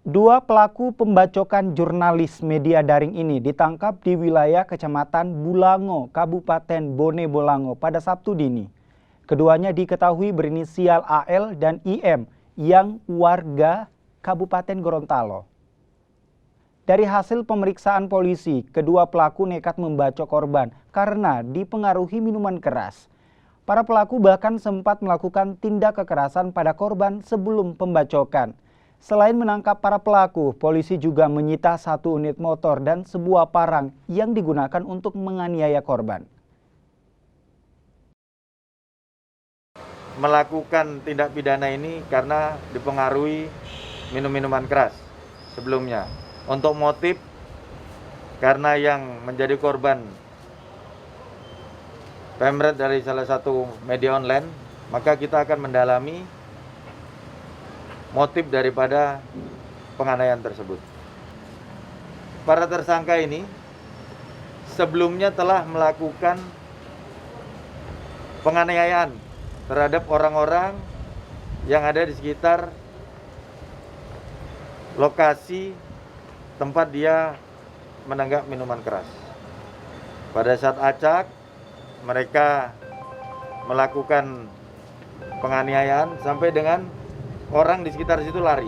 Dua pelaku pembacokan jurnalis media daring ini ditangkap di wilayah Kecamatan Bulango, Kabupaten Bone Bolango pada Sabtu dini. Keduanya diketahui berinisial AL dan IM yang warga Kabupaten Gorontalo. Dari hasil pemeriksaan polisi, kedua pelaku nekat membacok korban karena dipengaruhi minuman keras. Para pelaku bahkan sempat melakukan tindak kekerasan pada korban sebelum pembacokan. Selain menangkap para pelaku, polisi juga menyita 1 unit motor dan sebuah parang yang digunakan untuk menganiaya korban. Melakukan tindak pidana ini karena dipengaruhi minuman keras sebelumnya. Untuk motif, karena yang menjadi korban pemret dari salah satu media online, maka kita akan mendalami motif daripada penganiayaan tersebut. Para tersangka ini sebelumnya telah melakukan penganiayaan terhadap orang-orang yang ada di sekitar lokasi tempat dia menenggak minuman keras. Pada saat acak, mereka melakukan penganiayaan sampai dengan orang di sekitar situ lari.